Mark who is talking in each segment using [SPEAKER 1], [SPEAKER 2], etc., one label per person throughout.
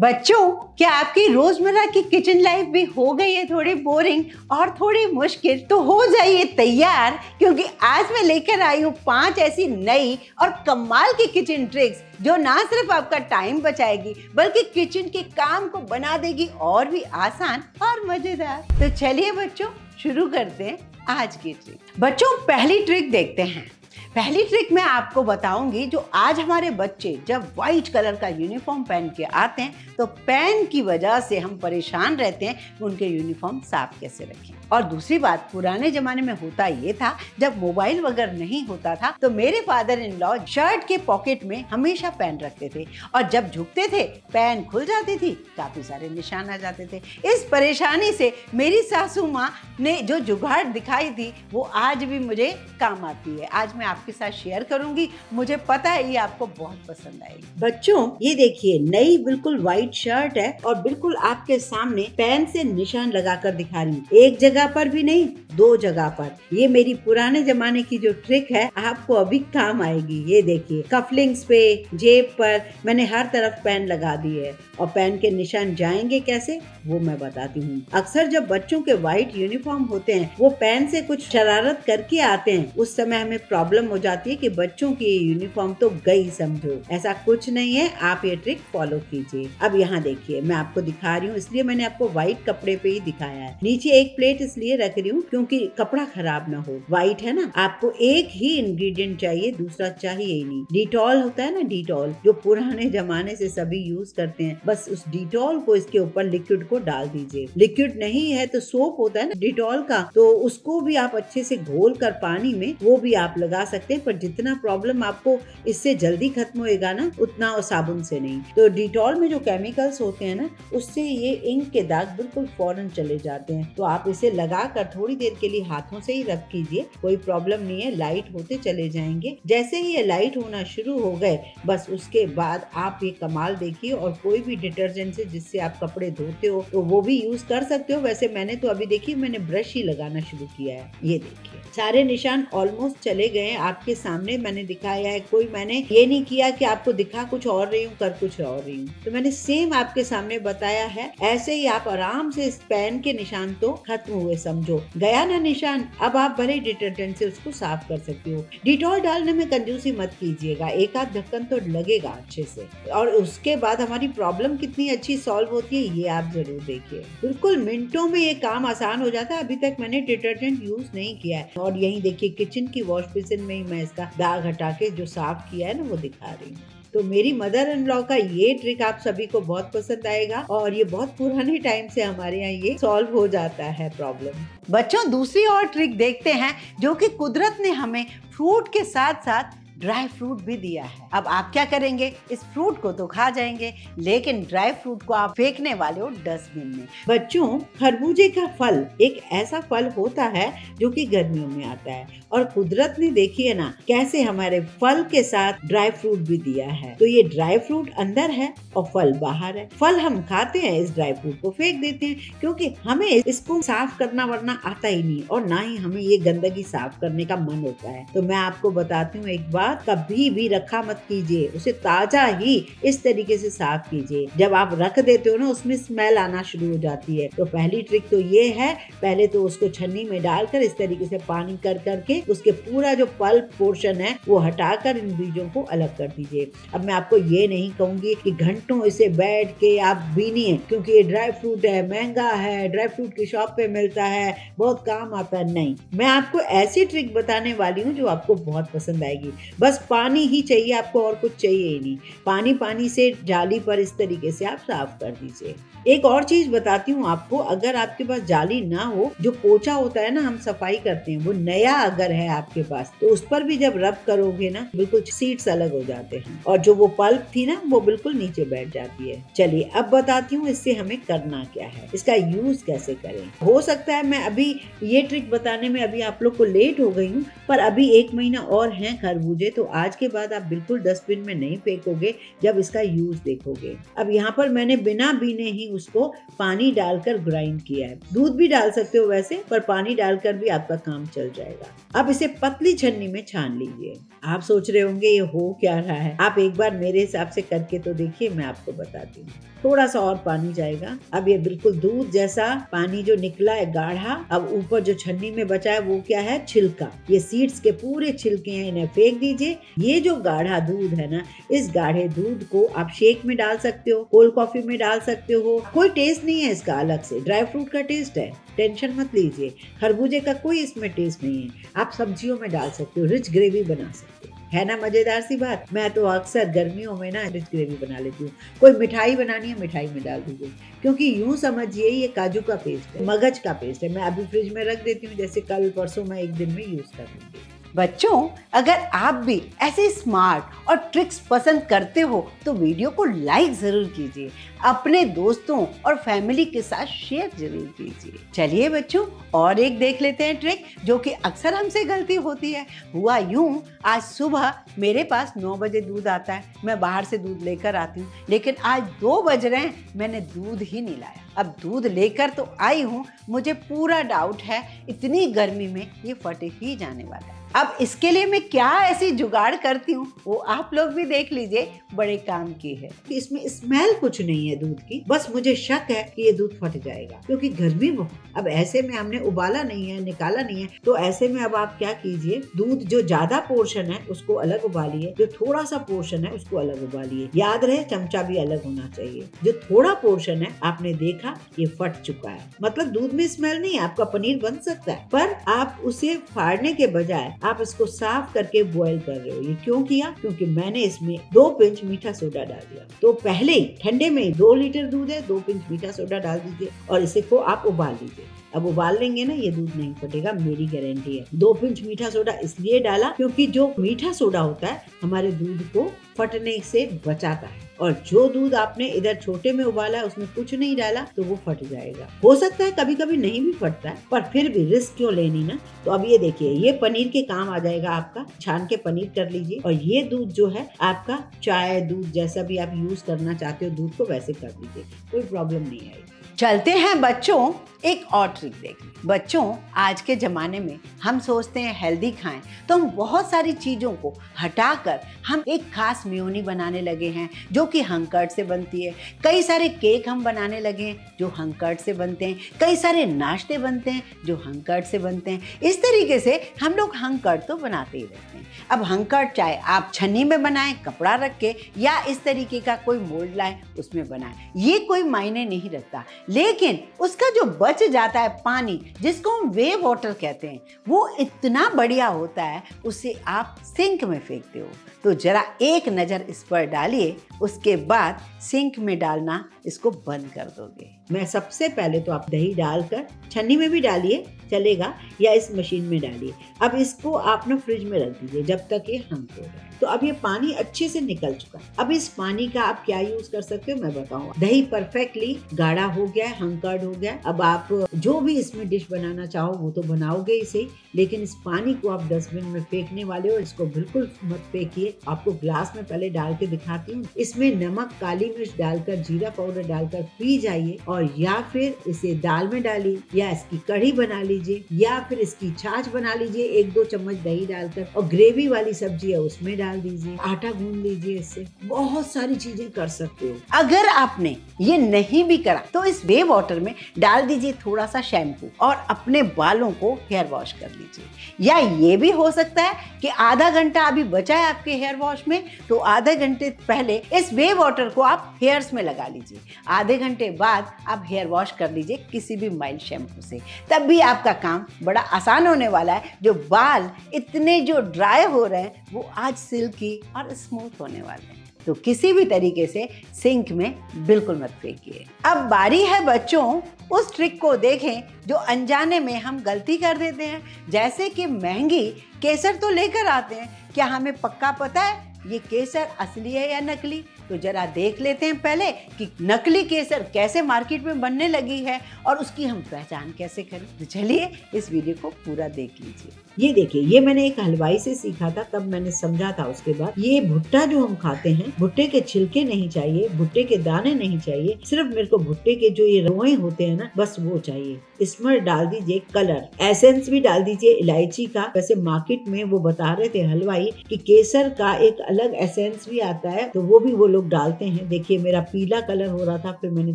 [SPEAKER 1] बच्चों, क्या आपकी रोजमर्रा की किचन लाइफ भी हो गई है थोड़ी बोरिंग और थोड़ी मुश्किल? तो हो जाइए तैयार, क्योंकि आज मैं लेकर आई हूँ 5 ऐसी नई और कमाल की किचन ट्रिक्स जो ना सिर्फ आपका टाइम बचाएगी बल्कि किचन के काम को बना देगी और भी आसान और मजेदार। तो चलिए बच्चों, शुरू करते हैं आज की ट्रिक। बच्चों, पहली ट्रिक देखते हैं। पहली ट्रिक मैं आपको बताऊंगी जो आज हमारे बच्चे जब व्हाइट कलर का यूनिफॉर्म पहन के आते हैं तो पेन की वजह से हम परेशान रहते हैं कि उनके यूनिफॉर्म साफ कैसे रखें। और दूसरी बात, पुराने जमाने में होता ये था, जब मोबाइल वगैरह नहीं होता था तो मेरे फादर इन लॉ शर्ट के पॉकेट में हमेशा पेन रखते थे और जब झुकते थे पेन खुल जाती थी, काफी सारे निशान आ जाते थे। इस परेशानी से मेरी सासू माँ ने जो जुगाड़ दिखाई थी वो आज भी मुझे काम आती है। आज मैं आपके साथ शेयर करूंगी, मुझे पता है ये आपको बहुत पसंद आएगी। बच्चों, ये देखिए, नई बिल्कुल व्हाइट शर्ट है और बिल्कुल आपके सामने पेन से निशान लगाकर दिखा रही हूँ। एक जगह पर भी नहीं, 2 जगह पर। ये मेरी पुराने जमाने की जो ट्रिक है आपको अभी काम आएगी। ये देखिए, कफलिंग्स पे, जेब पर मैंने हर तरफ पेन लगा दी है और पेन के निशान जाएंगे कैसे वो मैं बताती हूँ। अक्सर जब बच्चों के व्हाइट यूनिफॉर्म होते हैं वो पेन से कुछ शरारत करके आते हैं, उस समय हमें प्रॉब्लम हो जाती है कि बच्चों की यूनिफॉर्म तो गई समझो। ऐसा कुछ नहीं है, आप ये ट्रिक फॉलो कीजिए। अब यहाँ देखिए, मैं आपको दिखा रही हूँ, इसलिए मैंने आपको व्हाइट कपड़े पे ही दिखाया है। नीचे एक प्लेट इसलिए रख रही हूँ क्योंकि कपड़ा खराब ना हो। व्हाइट है ना, आपको एक ही इंग्रेडिएंट चाहिए, दूसरा चाहिए ही नहीं। डिटॉल होता है ना, डिटॉल जो पुराने जमाने से सभी यूज करते हैं, बस उस डिटॉल को इसके ऊपर लिक्विड को डाल दीजिए। लिक्विड नहीं है तो सोप होता है ना डिटॉल का, तो उसको भी आप अच्छे से घोल कर पानी में वो भी आप लगा सकते हैं, पर जितना प्रॉब्लम आपको इससे जल्दी खत्म होएगा ना उतना साबुन से नहीं। तो डिटॉल में जो केमिकल्स होते हैं ना उससे ये इंक के दाग बिल्कुल फौरन चले जाते हैं। तो आप इसे लगा कर थोड़ी देर के लिए हाथों से ही रख कीजिए, कोई प्रॉब्लम नहीं है, लाइट होते चले जाएंगे। जैसे ही ये लाइट होना शुरू हो गए बस उसके बाद आप ये कमाल देखिए। और कोई भी डिटर्जेंट से जिससे आप कपड़े धोते हो तो वो भी यूज कर सकते हो। वैसे मैंने तो अभी देखिए मैंने ब्रश ही लगाना शुरू किया है। ये देखिए, सारे निशान ऑलमोस्ट चले गए आपके सामने, मैंने दिखाया है। कोई मैंने ये नहीं किया कि आपको दिखा कुछ और रही हूँ कर कुछ और रही हूँ, तो मैंने सेम आपके सामने बताया है। ऐसे ही आप आराम से इस पेन के निशान तो खत्म हुए समझो। गया ना निशान, अब आप भले डिटर्जेंट से उसको साफ कर सकते हो। डिटॉल डालने में कंजूसी मत कीजिएगा, एक आध ढक्कन तो लगेगा अच्छे से। और उसके बाद हमारी प्रॉब्लम कितनी अच्छी सॉल्व होती है ये आप जरूर देखिए। बिल्कुल मिनटों में ये काम आसान हो जाता है। अभी तक मैंने डिटर्जेंट यूज नहीं किया है। और यही देखिए, किचन की वॉश बेसिन में ही मैं इसका दाग हटा के जो साफ किया है ना वो दिखा रही हूँ। तो मेरी मदर इन लॉ का ये ट्रिक आप सभी को बहुत पसंद आएगा और ये बहुत पुराने टाइम से हमारे यहाँ ये सॉल्व हो जाता है प्रॉब्लम। बच्चों, दूसरी और ट्रिक देखते हैं जो कि कुदरत ने हमें फ्रूट के साथ साथ ड्राई फ्रूट भी दिया है। अब आप क्या करेंगे, इस फ्रूट को तो खा जाएंगे लेकिन ड्राई फ्रूट को आप फेंकने वाले हो डस्टबिन में। बच्चों, खरबूजे का फल एक ऐसा फल होता है जो कि गर्मियों में आता है और कुदरत ने देखिए ना कैसे हमारे फल के साथ ड्राई फ्रूट भी दिया है। तो ये ड्राई फ्रूट अंदर है और फल बाहर है। फल हम खाते हैं, इस ड्राई फ्रूट को फेंक देते हैं क्योंकि हमें इसको साफ करना वरना आता ही नहीं और ना ही हमें ये गंदगी साफ करने का मन होता है। तो मैं आपको बताती हूँ एक बात, कभी भी रखा मत कीजिए, उसे ताजा ही इस तरीके से साफ कीजिए। जब आप रख देते हो ना उसमें स्मेल आना शुरू हो जाती है। तो पहली ट्रिक तो ये है, पहले तो उसको छन्नी में डालकर इस तरीके से पानी कर करके उसके पूरा जो पल्प पोर्शन है वो हटाकर इन बीजों को अलग कर दीजिए। अब मैं आपको ये नहीं कहूंगी कि घंटों इसे बैठ के आप बीनिए क्योंकि ये ड्राई फ्रूट है, महंगा है, ड्राई फ्रूट की शॉप पे मिलता है, बहुत काम आता है। नहीं, मैं आपको ऐसी ट्रिक बताने वाली हूँ जो आपको बहुत पसंद आएगी। बस पानी ही चाहिए आपको, और कुछ चाहिए ही नहीं। पानी से जाली पर इस तरीके से आप साफ कर दीजिए। एक और चीज बताती हूँ आपको, अगर आपके पास जाली ना हो, जो पोछा होता है ना हम सफाई करते हैं, वो नया अगर है आपके पास तो उस पर भी जब रब करोगे ना बिल्कुल सीड्स अलग हो जाते हैं और जो वो पल्प थी ना वो बिल्कुल नीचे बैठ जाती है। चलिए अब बताती हूँ इससे हमें करना क्या है, इसका यूज कैसे करें। हो सकता है मैं अभी ये ट्रिक बताने में अभी आप लोग को लेट हो गई हूँ, पर अभी 1 महीना और है खरबूजे
[SPEAKER 2] मुझे तो आज के बाद आप बिल्कुल डस्टबिन में नहीं फेंकोगे जब इसका यूज देखोगे। अब यहाँ पर मैंने बिना बीने ही उसको पानी डालकर ग्राइंड किया है। दूध भी डाल सकते हो वैसे, पर पानी डालकर भी आपका काम चल जाएगा। अब इसे पतली छन्नी में छान लीजिए। आप सोच रहे होंगे ये हो क्या रहा है, आप एक बार मेरे हिसाब से करके तो देखिए, मैं आपको बताती हूँ। थोड़ा सा और पानी जाएगा। अब ये बिल्कुल दूध जैसा पानी जो निकला है गाढ़ा। अब ऊपर जो छन्नी में बचा है वो क्या है, छिलका। ये सीड्स के पूरे छिलके हैं, इन्हें फेंक दीजिए। ये जो गाढ़ा दूध है ना, इस गाढ़े दूध को आप शेक में डाल सकते हो, कोल्ड कॉफी में डाल सकते हो। कोई टेस्ट नहीं है इसका अलग से, ड्राई फ्रूट का टेस्ट है, टेंशन मत लीजिए। खरबूजे का कोई इसमें टेस्ट नहीं है। आप सब्जियों में डाल सकते हो, रिच ग्रेवी बना सकते हो। है ना मजेदार सी बात। मैं तो अक्सर गर्मियों में ना रिच ग्रेवी बना लेती हूँ। कोई मिठाई बनानी है, मिठाई में डाल दीजिए, क्योंकि यूं समझिए ये काजू का पेस्ट है, मगज का पेस्ट है। मैं अभी फ्रिज में रख देती हूँ, जैसे कल परसों मैं एक दिन में यूज कर लूंगी।
[SPEAKER 1] बच्चों, अगर आप भी ऐसे स्मार्ट और ट्रिक्स पसंद करते हो तो वीडियो को लाइक जरूर कीजिए, अपने दोस्तों और फैमिली के साथ शेयर जरूर कीजिए। चलिए बच्चों, और एक देख लेते हैं ट्रिक जो कि अक्सर हमसे गलती होती है। हुआ यूं, आज सुबह मेरे पास 9 बजे दूध आता है, मैं बाहर से दूध लेकर आती हूँ, लेकिन आज 2 बज रहे हैं, मैंने दूध ही नहीं लाया। अब दूध लेकर तो आई हूँ, मुझे पूरा डाउट है इतनी गर्मी में ये फट ही जाने वाला है। अब इसके लिए मैं क्या ऐसी जुगाड़ करती हूँ वो आप लोग भी देख लीजिए, बड़े काम की है।
[SPEAKER 2] इसमें स्मेल कुछ नहीं है दूध की, बस मुझे शक है कि ये दूध फट जाएगा, क्योंकि गर्मी बहुत। अब ऐसे में हमने उबाला नहीं है, निकाला नहीं है, तो ऐसे में अब आप क्या कीजिए, दूध जो ज्यादा पोर्शन है उसको अलग उबालिए, जो थोड़ा सा पोर्शन है उसको अलग उबालिए। याद रहे चमचा भी अलग होना चाहिए। जो थोड़ा पोर्शन है आपने देखा ये फट चुका है, मतलब दूध में स्मेल नहीं है, आपका पनीर बन सकता है, पर आप उसे फाड़ने के बजाय आप इसको साफ करके बॉईल कर रहे हो। ये क्यों किया? क्योंकि मैंने इसमें 2 पिंच मीठा सोडा डाल दिया। तो पहले ही ठंडे में 2 लीटर दूध है, 2 पिंच मीठा सोडा डाल दीजिए और इसे को आप उबाल लीजिए। अब उबाल लेंगे ना, ये दूध नहीं फटेगा, मेरी गारंटी है। 2 पिंच मीठा सोडा इसलिए डाला क्योंकि जो मीठा सोडा होता है हमारे दूध को फटने से बचाता है, और जो दूध आपने इधर छोटे में उबाला है उसमें कुछ नहीं डाला तो वो फट जाएगा। हो सकता है कभी कभी नहीं भी फटता है, पर फिर भी रिस्क क्यों लेनी ना। तो अब ये देखिए, ये पनीर के काम आ जाएगा आपका। छान के पनीर कर लीजिए, और ये दूध जो है आपका चाय दूध जैसा भी आप यूज करना चाहते हो दूध को, वैसे कर लीजिए, कोई प्रॉब्लम नहीं आएगी।
[SPEAKER 1] चलते हैं बच्चों, एक और ट्रिक देखें। बच्चों, आज के ज़माने में हम सोचते हैं हेल्दी खाएं, तो हम बहुत सारी चीज़ों को हटाकर हम एक खास मेयोनी बनाने लगे हैं जो कि हंकर्ट से बनती है। कई सारे केक हम बनाने लगे हैं जो हंकर्ट से बनते हैं। कई सारे नाश्ते बनते हैं जो हंकर्ट से बनते हैं। इस तरीके से हम लोग हंकर्ट तो बनाते ही रहते हैं। अब हंकर्ट चाहे आप छन्नी में बनाएं कपड़ा रख के, या इस तरीके का कोई मोल्ड लाएं उसमें बनाएं, ये कोई मायने नहीं रखता। लेकिन उसका जो बच जाता है पानी, जिसको हम वे वाटर कहते हैं, वो इतना बढ़िया होता है, उसे आप सिंक में फेंकते हो। तो जरा एक नज़र इस पर डालिए, उसके बाद सिंक में डालना इसको बंद कर दोगे।
[SPEAKER 2] मैं सबसे पहले तो आप दही डालकर, छन्नी में भी डालिए चलेगा, या इस मशीन में डालिए। अब इसको आप ना फ्रिज में रख दीजिए जब तक ये हंक हो जाए। तो अब ये पानी अच्छे से निकल चुका है। अब इस पानी का आप क्या यूज कर सकते हो मैं बताऊँ। दही परफेक्टली गाढ़ा हो गया है, हंकर्ड हो गया। अब आप जो भी इसमें डिश बनाना चाहो वो तो बनाओगे इसे, लेकिन इस पानी को आप डस्टबिन में फेंकने वाले हो, इसको बिल्कुल मत फेंकिए। आपको ग्लास में पहले डाल के दिखाती हूँ। इसमें नमक, काली मिर्च डालकर, जीरा पाउडर डालकर पी जाइए, और या फिर इसे दाल में डालिए, या इसकी कढ़ी बना लीजिए, या फिर इसकी छाछ बना लीजिए 1-2 चम्मच दही डालकर, और ग्रेवी वाली सब्जी है उसमें डाल दीजिए, आटा गूंद लीजिए। इससे बहुत सारी चीजें कर सकते हो।
[SPEAKER 1] अगर आपने ये नहीं भी करा तो इस वे वाटर में डाल दीजिए थोड़ा सा शैम्पू और अपने बालों को हेयर वॉश कर लीजिए। या ये भी हो सकता है कि आधा घंटा अभी बचा है आपके हेयर वॉश में, तो आधे घंटे पहले इस वे वाटर को आप हेयर्स में लगा लीजिए। आधे घंटे बाद आप हेयर वॉश कर लीजिए किसी भी माइल्ड शैम्पू से, तब भी आपका काम बड़ा आसान होने वाला है। जो बाल इतने जो ड्राई हो रहे हैं वो आज सिल्की और स्मूथ होने वाले हैं। तो किसी भी तरीके से सिंक में बिल्कुल मत फेंकिए। अब बारी है बच्चों उस ट्रिक को देखें जो अनजाने में हम गलती कर देते हैं। जैसे कि महंगी केसर तो लेकर आते हैं, क्या हमें पक्का पता है ये केसर असली है या नकली? तो जरा देख लेते हैं पहले कि नकली केसर कैसे मार्केट में बनने लगी है और उसकी हम पहचान कैसे करें। तो चलिए इस वीडियो को पूरा देख लीजिए।
[SPEAKER 2] ये देखिए, ये मैंने एक हलवाई से सीखा था, तब मैंने समझा था। उसके बाद ये भुट्टा जो हम खाते हैं, भुट्टे के छिलके नहीं चाहिए, भुट्टे के दाने नहीं चाहिए, सिर्फ मेरे को भुट्टे के जो ये रोए होते हैं ना, बस वो चाहिए। इसमें डाल दीजिए कलर, एसेंस भी डाल दीजिए इलायची का। वैसे मार्केट में वो बता रहे थे हलवाई कि केसर का एक अलग एसेंस भी आता है, तो वो भी वो लोग डालते हैं। देखिए मेरा पीला कलर हो रहा था, फिर मैंने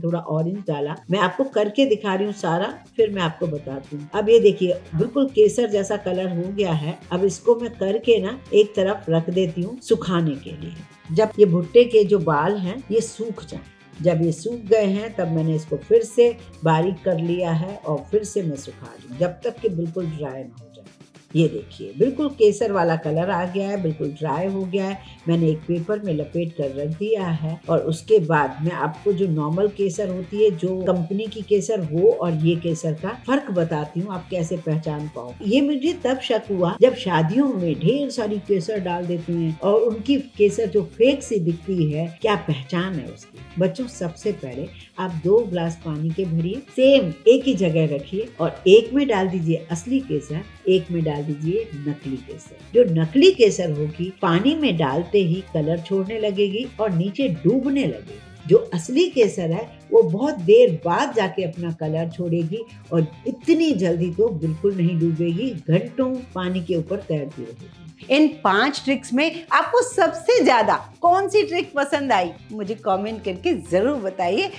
[SPEAKER 2] थोड़ा ऑरेंज डाला। मैं आपको करके दिखा रही हूँ सारा, फिर मैं आपको बताती हूँ। अब ये देखिए बिल्कुल केसर जैसा कलर हो गया है। अब इसको मैं करके ना एक तरफ रख देती हूँ सुखाने के लिए। जब ये भुट्टे के जो बाल हैं ये सूख जाए, जब ये सूख गए हैं तब मैंने इसको फिर से बारीक कर लिया है और फिर से मैं सुखा लूँ जब तक कि बिल्कुल ड्राई ना हो जाए। ये देखिए बिल्कुल केसर वाला कलर आ गया है, बिल्कुल ड्राई हो गया है। मैंने एक पेपर में लपेट कर रख दिया है और उसके बाद मैं आपको जो नॉर्मल केसर होती है, जो कंपनी की केसर, वो और ये केसर का फर्क बताती हूँ, आप कैसे पहचान पाओ। ये मुझे तब शक हुआ जब शादियों में ढेर सारी केसर डाल देते हैं और उनकी केसर जो फेक सी दिखती है, क्या पहचान है उसकी। बच्चों सबसे पहले आप 2 ग्लास पानी के भरिए, सेम एक ही जगह रखिए और एक में डाल दीजिए असली केसर, एक में डाल दीजिए नकली केसर। जो नकली केसर होगी पानी में डालते ही कलर छोड़ने लगेगी और नीचे डूबने लगेगी। जो असली केसर है वो बहुत देर बाद जाके अपना कलर छोड़ेगी और इतनी जल्दी तो बिल्कुल नहीं डूबेगी, घंटों पानी के ऊपर तैरती रहेगी।
[SPEAKER 1] इन 5 ट्रिक्स में आपको सबसे ज्यादा कौन सी ट्रिक पसंद आई, मुझे कमेंट करके जरूर बताइए।